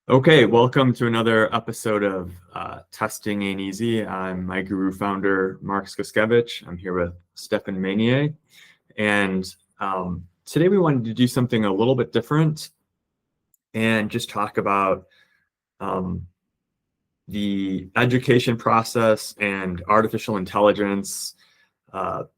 Okay, welcome to another episode of Testing Ain't Easy. I'm my guru founder, Mark Skuskevich. I'm here with Stefan Manier. And today we wanted to do something a little bit different and just talk about the education process and artificial intelligence,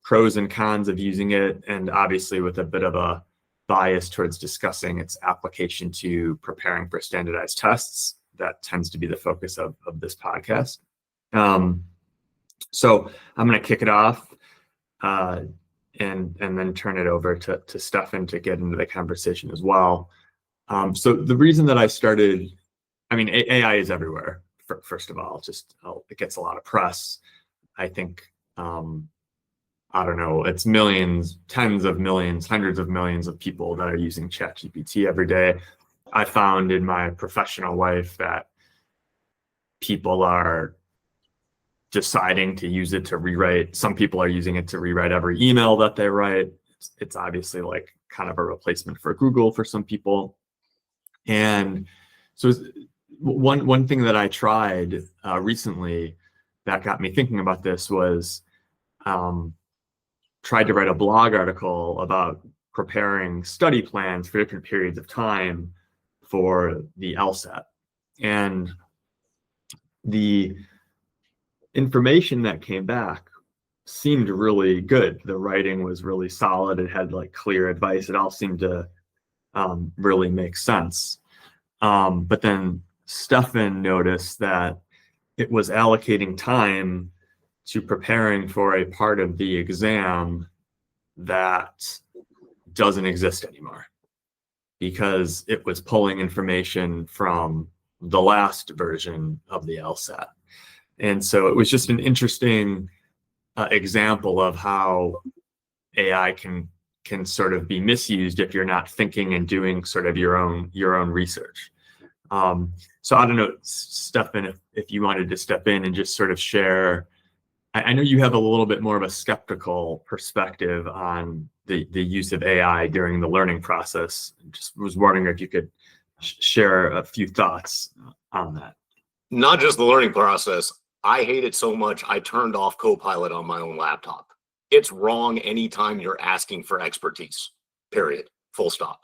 pros and cons of using it, and obviously with a bit of a bias towards discussing its application to preparing for standardized tests. That tends to be the focus of this podcast. So I'm going to kick it off and then turn it over to Stefan to get into the conversation as well. So the reason that I started, AI is everywhere. First of all, it gets a lot of press. I think I don't know, it's millions, tens of millions, hundreds of millions of people that are using ChatGPT every day. I found in my professional life that people are deciding to use it to rewrite. Some people are using it to rewrite every email that they write. It's obviously like kind of a replacement for Google for some people. And so one thing that I tried recently that got me thinking about this was tried to write a blog article about preparing study plans for different periods of time for the LSAT. And the information that came back seemed really good. The writing was really solid. It had like clear advice. It all seemed to really make sense. But then Stefan noticed that it was allocating time to preparing for a part of the exam that doesn't exist anymore because it was pulling information from the last version of the LSAT. And so it was just an interesting example of how AI can sort of be misused if you're not thinking and doing sort of your own research. So I don't know, Stefan, if you wanted to step in and just sort of share. I know you have a little bit more of a skeptical perspective on the use of AI during the learning process. Just was wondering if you could share a few thoughts on that. Not just the learning process. I hate it so much, I turned off Copilot on my own laptop. It's wrong anytime you're asking for expertise, period, full stop.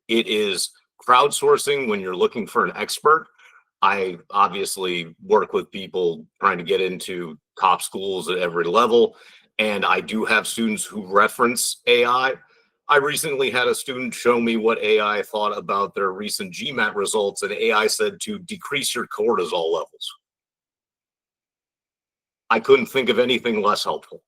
It is crowdsourcing when you're looking for an expert. I obviously work with people trying to get into top schools at every level, and I do have students who reference AI. I recently had a student show me what AI thought about their recent GMAT results, and AI said to decrease your cortisol levels. I couldn't think of anything less helpful.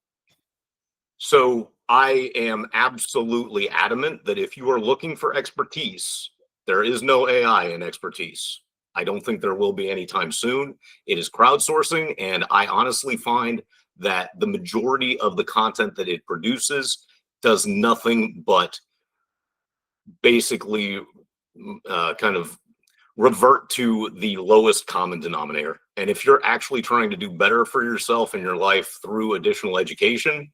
So I am absolutely adamant that if you are looking for expertise, there is no AI in expertise. I don't think there will be anytime soon. It is crowdsourcing, and I honestly find that the majority of the content that it produces does nothing but basically kind of revert to the lowest common denominator. And if you're actually trying to do better for yourself in your life through additional education,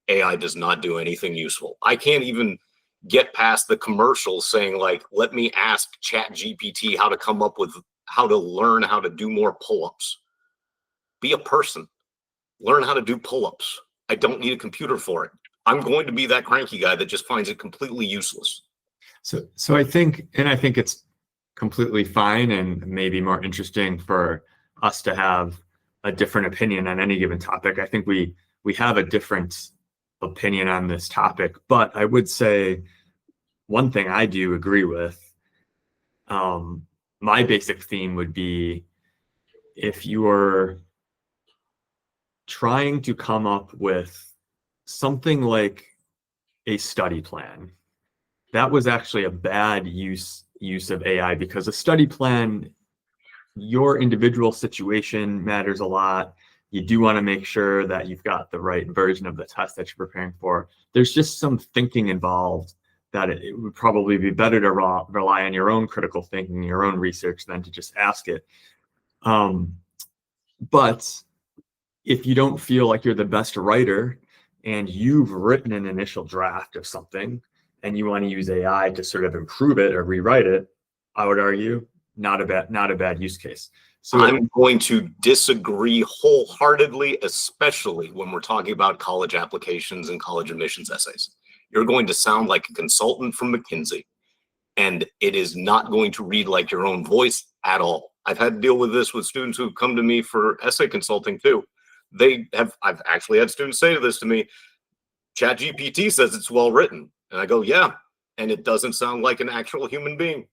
AI does not do anything useful. I can't even get past the commercials saying like, let me ask ChatGPT how to come up with how to learn how to do more pull-ups. Be a person. Learn how to do pull-ups. I don't need a computer for it. I'm going to be that cranky guy that just finds it completely useless. So I think it's completely fine and maybe more interesting for us to have a different opinion on any given topic. I think we have a different opinion on this topic, but I would say one thing I do agree with, my basic theme would be if you're trying to come up with something like a study plan, that was actually a bad use of AI, because a study plan, your individual situation matters a lot. You do want to make sure that you've got the right version of the test that you're preparing for. There's just some thinking involved that it would probably be better to rely on your own critical thinking, your own research, than to just ask it. But if you don't feel like you're the best writer and you've written an initial draft of something and you want to use AI to sort of improve it or rewrite it, I would argue not a bad use case. So I'm going to disagree wholeheartedly, especially when we're talking about college applications and college admissions essays. You're going to sound like a consultant from McKinsey, and it is not going to read like your own voice at all. I've had to deal with this with students who've come to me for essay consulting too. I've actually had students say this to me, ChatGPT says it's well written. And I go, yeah, and it doesn't sound like an actual human being.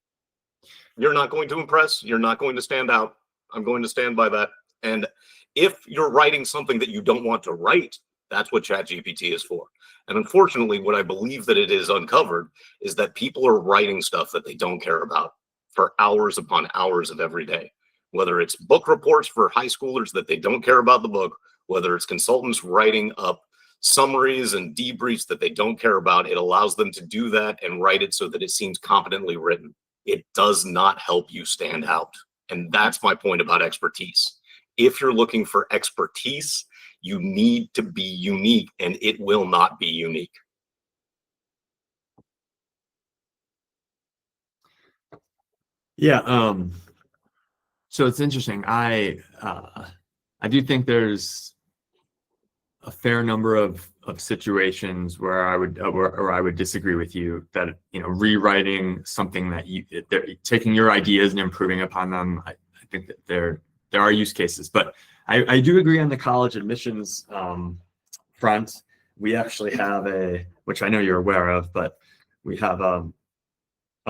You're not going to impress. You're not going to stand out. I'm going to stand by that. And if you're writing something that you don't want to write, that's what ChatGPT is for. And unfortunately, what I believe that it is uncovered is that people are writing stuff that they don't care about for hours upon hours of every day. Whether it's book reports for high schoolers that they don't care about the book, whether it's consultants writing up summaries and debriefs that they don't care about, it allows them to do that and write it so that it seems competently written. It does not help you stand out. And that's my point about expertise. If you're looking for expertise, you need to be unique, and it will not be unique. yeah, so it's interesting. I do think there's a fair number of situations where I would disagree with you that, you know, rewriting something that they're taking your ideas and improving upon them. I think that there are use cases, but I do agree on the college admissions front. We actually have which I know you're aware of, but we have a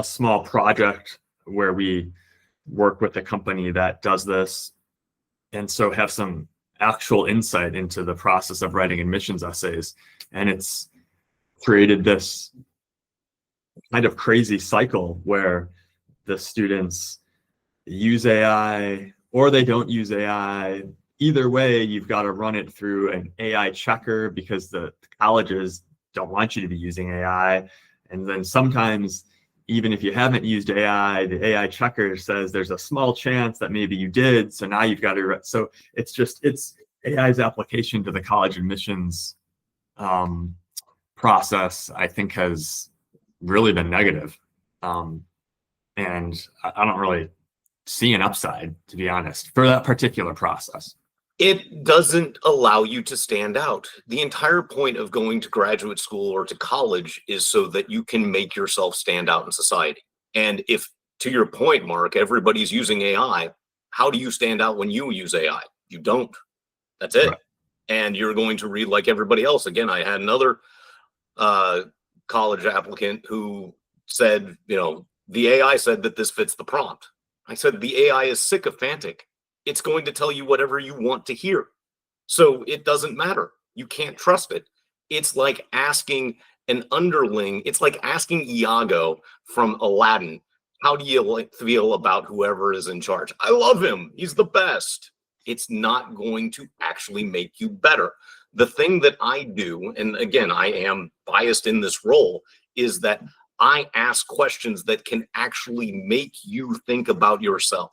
small project where we work with a company that does this, and so have some actual insight into the process of writing admissions essays. And it's created this kind of crazy cycle where the students use AI or they don't use AI. Either way, you've got to run it through an AI checker because the colleges don't want you to be using AI. And then sometimes, even if you haven't used AI, the AI checker says there's a small chance that maybe you did. So now you've got to, so it's AI's application to the college admissions process, I think, has really been negative. And I don't really see an upside, to be honest, for that particular process. It doesn't allow you to stand out. The entire point of going to graduate school or to college is so that you can make yourself stand out in society. And if, to your point, Mark, everybody's using AI, how do you stand out when you use AI? You don't. That's it. Right. And you're going to read like everybody else. Again, I had another college applicant who said, you know, the AI said that this fits the prompt. I said, the AI is sycophantic. It's going to tell you whatever you want to hear. So it doesn't matter. You can't trust it. It's like asking an underling. It's like asking Iago from Aladdin, how do you feel about whoever is in charge? I love him. He's the best. It's not going to actually make you better. The thing that I do, and again, I am biased in this role, is that I ask questions that can actually make you think about yourself.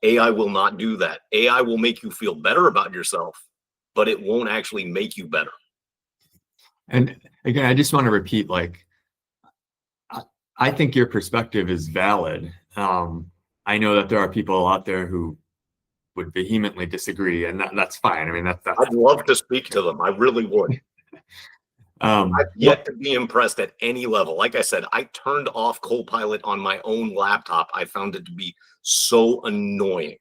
AI will not do that. AI will make you feel better about yourself, but it won't actually make you better. And again, I just want to repeat, like, I think your perspective is valid. I know that there are people out there who would vehemently disagree, and that's fine. I mean, that's I'd love to speak to them. I really would. I've yet to be impressed at any level. Like I said, I turned off Copilot on my own laptop. I found it to be so annoying.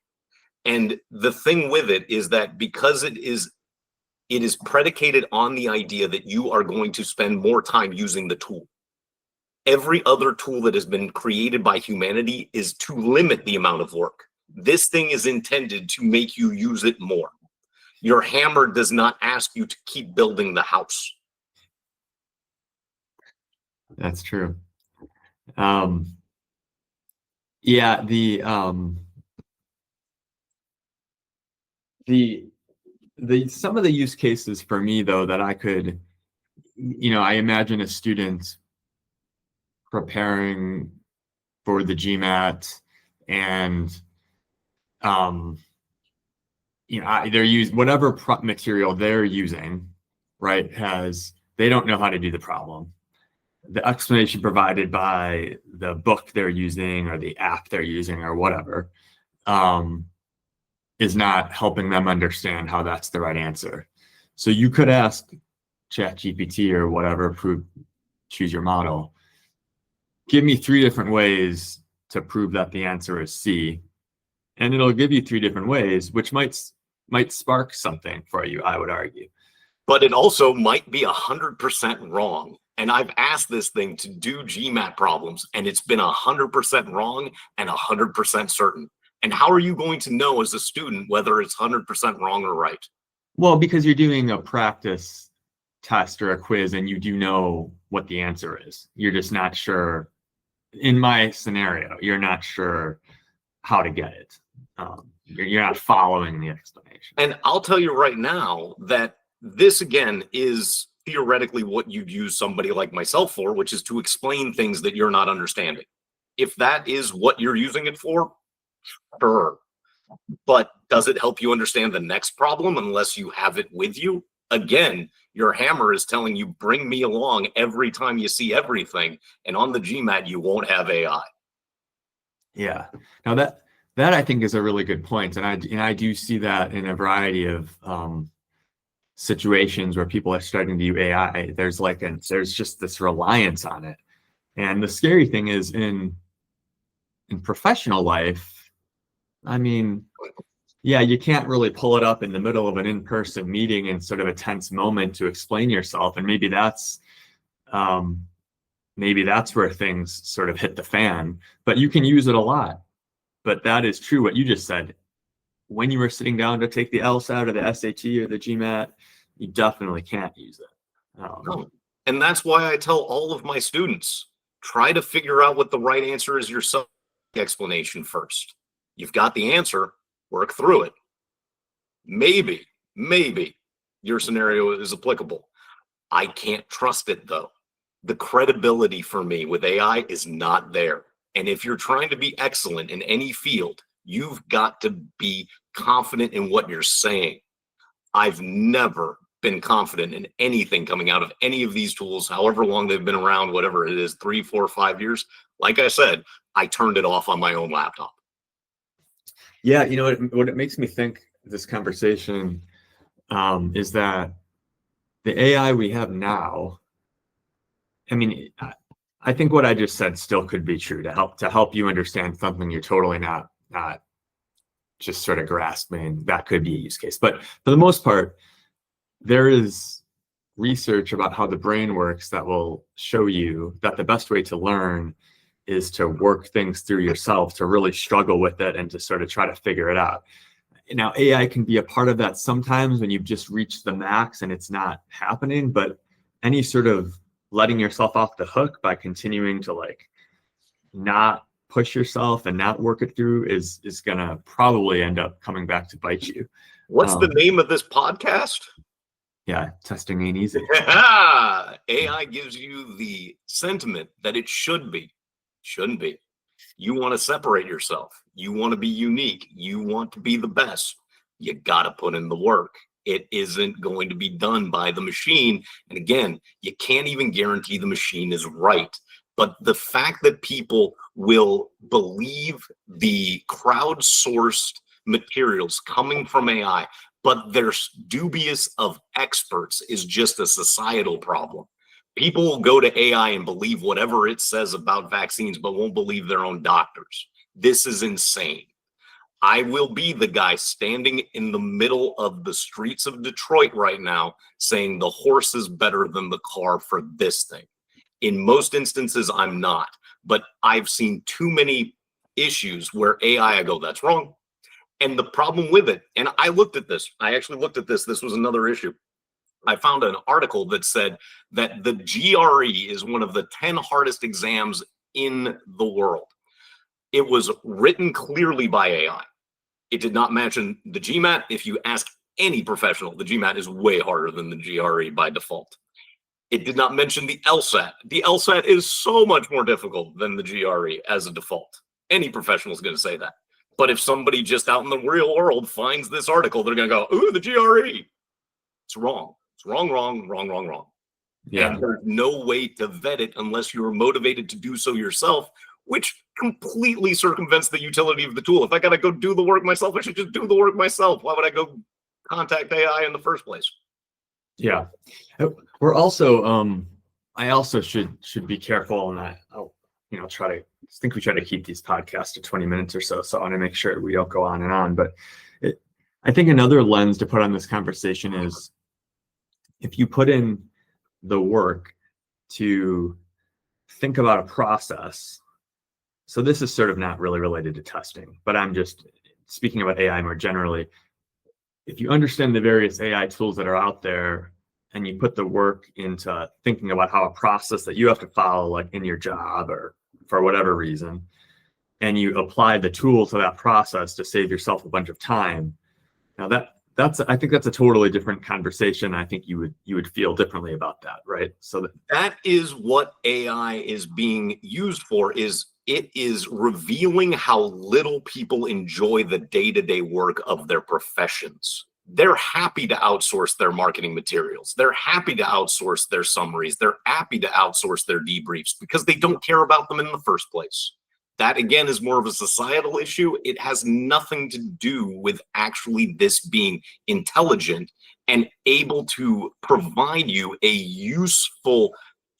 And the thing with it is that because it is predicated on the idea that you are going to spend more time using the tool. Every other tool that has been created by humanity is to limit the amount of work. This thing is intended to make you use it more. Your hammer does not ask you to keep building the house. That's true. Yeah, the some of the use cases for me, though, that I could, you know, I imagine a student preparing for the GMAT and you know, they're using whatever material they're using, right, they don't know how to do the problem. the explanation provided by the book they're using or the app they're using or whatever is not helping them understand how that's the right answer. So you could ask ChatGPT or whatever, choose your model, give me 3 different ways to prove that the answer is C, and it'll give you 3 different ways, which might spark something for you, I would argue. But it also might be 100% wrong. And I've asked this thing to do GMAT problems, and it's been 100% wrong and 100% certain. And how are you going to know as a student whether it's 100% wrong or right? Well, because you're doing a practice test or a quiz and you do know what the answer is. You're just not sure. In my scenario, you're not sure how to get it. You're not following the explanation. And I'll tell you right now that this, again, is theoretically what you'd use somebody like myself for, which is to explain things that you're not understanding. If that is what you're using it for, sure. But does it help you understand the next problem unless you have it with you? Again, your hammer is telling you, bring me along every time you see everything. And on the GMAT, you won't have AI. Yeah. Now that I think is a really good point. And I do see that in a variety of situations where people are starting to do AI. There's just this reliance on it. And the scary thing is in professional life, I mean, yeah, you can't really pull it up in the middle of an in-person meeting in sort of a tense moment to explain yourself. And maybe that's where things sort of hit the fan, but you can use it a lot. But that is true what you just said. When you were sitting down to take the LSAT or the SAT or the GMAT, you definitely can't use it. No. And that's why I tell all of my students, try to figure out what the right answer is yourself. Explanation first. You've got the answer, work through it. Maybe your scenario is applicable. I can't trust it though. The credibility for me with AI is not there. And if you're trying to be excellent in any field, you've got to be confident in what you're saying. I've never been confident in anything coming out of any of these tools, however long they've been around, whatever it is, 3, 4, 5 years. Like I said, I turned it off on my own laptop. Yeah, you know what it makes me think this conversation is that the AI we have now, I mean, I think what I just said still could be true to help you understand something you're totally not just sort of grasping. That could be a use case. But for the most part, there is research about how the brain works that will show you that the best way to learn is to work things through yourself, to really struggle with it and to sort of try to figure it out. Now, AI can be a part of that sometimes when you've just reached the max and it's not happening, but any sort of letting yourself off the hook by continuing to not push yourself and not work it through is gonna probably end up coming back to bite you. What's the name of this podcast? Yeah, testing ain't easy. AI gives you the sentiment that it should be. Shouldn't be. You want to separate yourself. You want to be unique. You want to be the best. You got to put in the work. It isn't going to be done by the machine. And again, you can't even guarantee the machine is right. But the fact that people will believe the crowdsourced materials coming from AI, but they're dubious of experts, is just a societal problem. People will go to AI and believe whatever it says about vaccines, but won't believe their own doctors. This is insane. I will be the guy standing in the middle of the streets of Detroit right now saying the horse is better than the car for this thing. In most instances, I'm not. But I've seen too many issues where AI, I go, that's wrong. And the problem with it, and I looked at this. I actually looked at this. This was another issue. I found an article that said that the GRE is one of the 10 hardest exams in the world. It was written clearly by AI. It did not mention the GMAT. If you ask any professional, the GMAT is way harder than the GRE by default. It did not mention the LSAT. The LSAT is so much more difficult than the GRE as a default. Any professional is going to say that. But if somebody just out in the real world finds this article, they're going to go, ooh, the GRE. It's wrong. It's wrong. Yeah. And there's no way to vet it unless you're motivated to do so yourself, which completely circumvents the utility of the tool. If I got to go do the work myself, I should just do the work myself. Why would I go contact AI in the first place? Yeah. We're also, I also should be careful, and I'll try to think we try to keep these podcasts to 20 minutes or so. So I want to make sure we don't go on and on. But I think another lens to put on this conversation is if you put in the work to think about a process. So this is sort of not really related to testing, but I'm just speaking about AI more generally. If you understand the various AI tools that are out there and you put the work into thinking about how a process that you have to follow, like in your job or for whatever reason, and you apply the tool to that process to save yourself a bunch of time. Now I think that's a totally different conversation. I think you would feel differently about that, right? So that is what AI is being used for, is it is revealing how little people enjoy the day-to-day work of their professions. They're happy to outsource their marketing materials. They're happy to outsource their summaries. They're happy to outsource their debriefs because they don't care about them in the first place. That, again, is more of a societal issue. It has nothing to do with actually this being intelligent and able to provide you a useful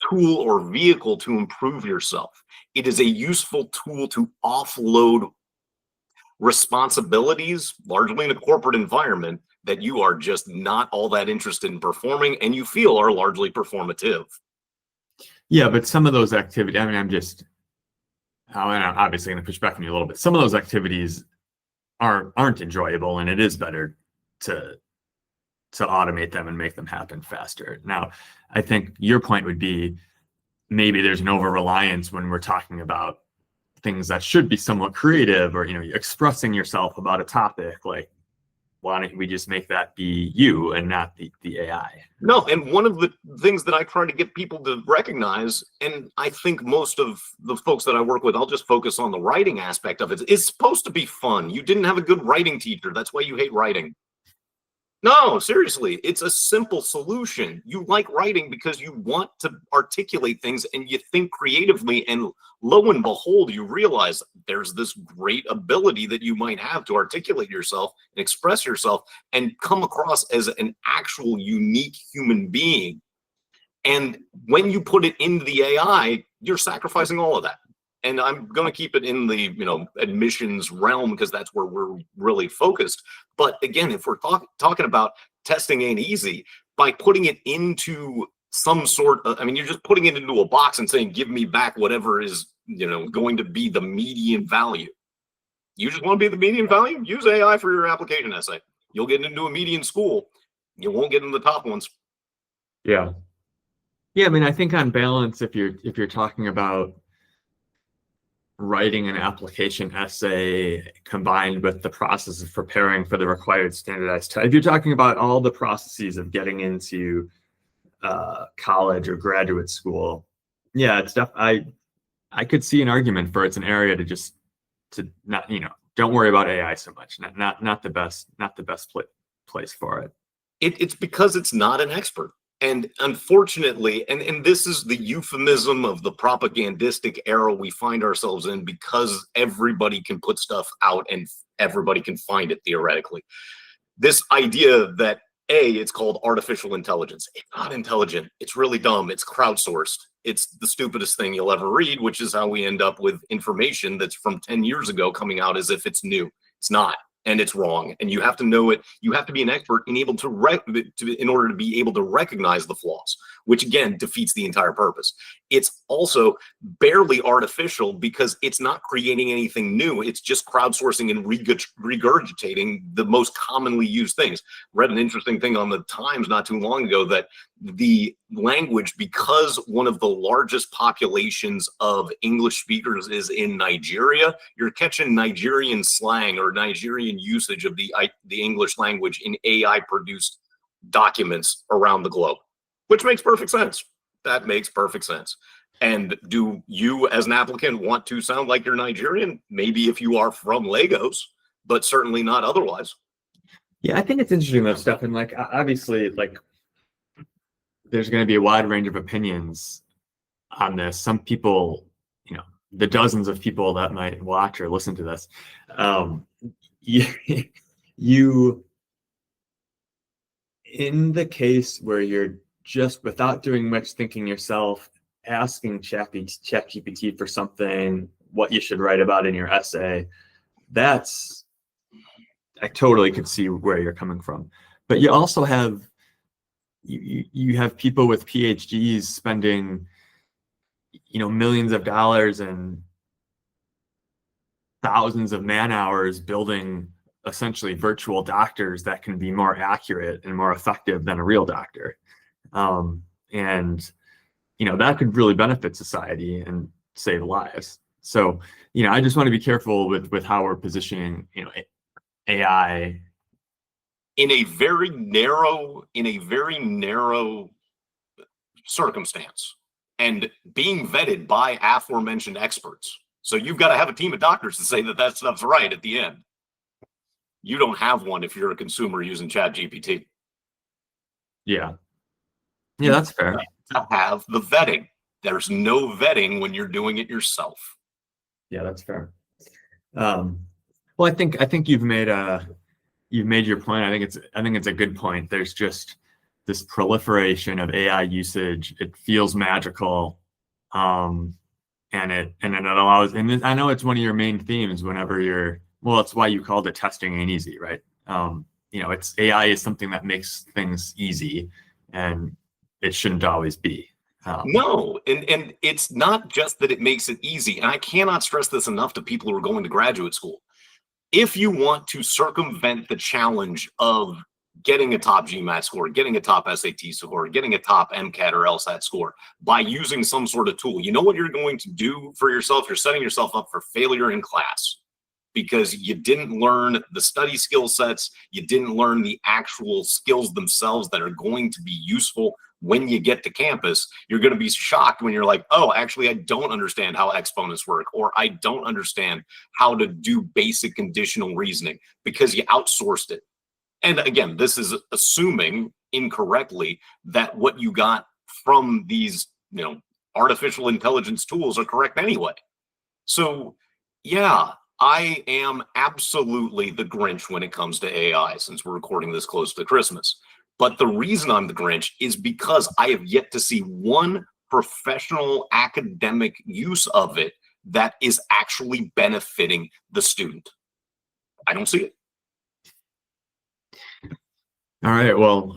tool or vehicle to improve yourself. It is a useful tool to offload responsibilities, largely in a corporate environment, that you are just not all that interested in performing and you feel are largely performative. Yeah, but some of those activities, I mean, I'm obviously going to push back on you a little bit. Some of those activities aren't enjoyable, and it is better to automate them and make them happen faster. Now, I think your point would be maybe there's an over-reliance when we're talking about things that should be somewhat creative, or expressing yourself about a topic. Like, why don't we just make that be you and not the AI? No, and one of the things that I try to get people to recognize, and I think most of the folks that I work with, I'll just focus on the writing aspect of it. It's supposed to be fun. You didn't have a good writing teacher. That's why you hate writing. No, seriously, it's a simple solution. You like writing because you want to articulate things and you think creatively, and lo and behold, you realize there's this great ability that you might have to articulate yourself and express yourself and come across as an actual unique human being. And when you put it into the AI, you're sacrificing all of that. And I'm going to keep it in the admissions realm because that's where we're really focused. But again, if we're talking about testing ain't easy, by putting it into some sort of, you're just putting it into a box and saying, give me back whatever is going to be the median value. You just want to be the median value? Use AI for your application essay. You'll get into a median school. You won't get into the top ones. Yeah. Yeah, I think on balance, if you're talking about writing an application essay combined with the process of preparing for the required standardized test, if you're talking about all the processes of getting into college or graduate school, yeah, it's I could see an argument for it's an area to not, don't worry about AI so much. Not the best place for it. It's because it's not an expert. And unfortunately, and this is the euphemism of the propagandistic era we find ourselves in, because everybody can put stuff out and everybody can find it theoretically. This idea that it's called artificial intelligence. It's not intelligent. It's really dumb. It's crowdsourced. It's the stupidest thing you'll ever read, which is how we end up with information that's from 10 years ago coming out as if it's new. It's not. And it's wrong, and you have to know it. You have to be an expert and able in order to be able to recognize the flaws, which again defeats the entire purpose. It's also barely artificial because it's not creating anything new. It's just crowdsourcing and regurgitating the most commonly used things. Read an interesting thing on the Times not too long ago that the language, because one of the largest populations of English speakers is in Nigeria, you're catching Nigerian slang or Nigerian usage of the English language in AI produced documents around the globe, which makes perfect sense. That makes perfect sense. And do you as an applicant want to sound like you're Nigerian? Maybe if you are from Lagos, but certainly not otherwise. Yeah, I think it's interesting though, Stefan, obviously, there's going to be a wide range of opinions on this. Some people, the dozens of people that might watch or listen to this, you in the case where you're just, without doing much thinking yourself, asking ChatGPT for something, what you should write about in your essay, I totally could see where you're coming from. But you also have you have people with PhDs spending millions of dollars and thousands of man hours building essentially virtual doctors that can be more accurate and more effective than a real doctor. And that could really benefit society and save lives. So I just want to be careful with how we're positioning AI in a very narrow circumstance, and being vetted by aforementioned experts. So you've got to have a team of doctors to say that stuff's right at the end. You don't have one if you're a consumer using ChatGPT. Yeah, that's fair. To have the vetting. There's no vetting when you're doing it yourself. Yeah, that's fair. Well, I think you've made your point. I think it's a good point. There's just this proliferation of AI usage. It feels magical, and it allows. And I know it's one of your main themes whenever you're. Well, that's why you called it testing ain't easy, right? It's AI is something that makes things easy, and it shouldn't always be. No, and it's not just that it makes it easy. And I cannot stress this enough to people who are going to graduate school. If you want to circumvent the challenge of getting a top GMAT score, getting a top SAT score, getting a top MCAT or LSAT score by using some sort of tool, you know what you're going to do for yourself? You're setting yourself up for failure in class because you didn't learn the study skill sets. You didn't learn the actual skills themselves that are going to be useful when you get to campus. You're going to be shocked when you're like, oh, actually, I don't understand how exponents work, or I don't understand how to do basic conditional reasoning because you outsourced it. And again, this is assuming incorrectly that what you got from these, artificial intelligence tools are correct anyway. So, yeah, I am absolutely the Grinch when it comes to AI, since we're recording this close to Christmas. But the reason I'm the Grinch is because I have yet to see one professional academic use of it that is actually benefiting the student. I don't see it. All right. Well,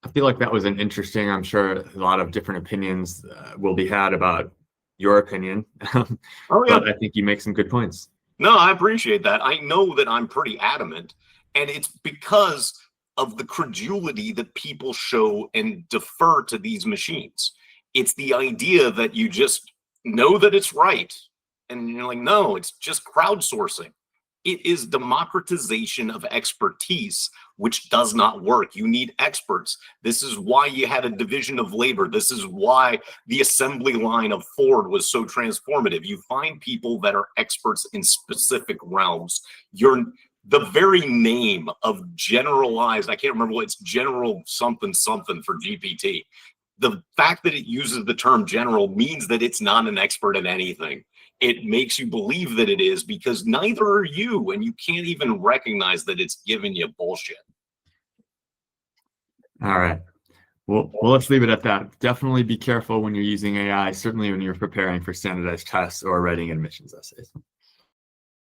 I feel like that was an interesting, I'm sure a lot of different opinions will be had about your opinion. Oh, yeah. But I think you make some good points. No, I appreciate that. I know that I'm pretty adamant, and it's because of the credulity that people show and defer to these machines. It's the idea that you just know that it's right. And you're like, no, it's just crowdsourcing. It is democratization of expertise, which does not work. You need experts. This is why you had a division of labor. This is why the assembly line of Ford was so transformative. You find people that are experts in specific realms. The very name of generalized, I can't remember what it's, general something something for GPT. The fact that it uses the term general means that it's not an expert in anything. It makes you believe that it is because neither are you, and you can't even recognize that it's giving you bullshit. All right. Well, let's leave it at that. Definitely be careful when you're using AI, certainly when you're preparing for standardized tests or writing admissions essays.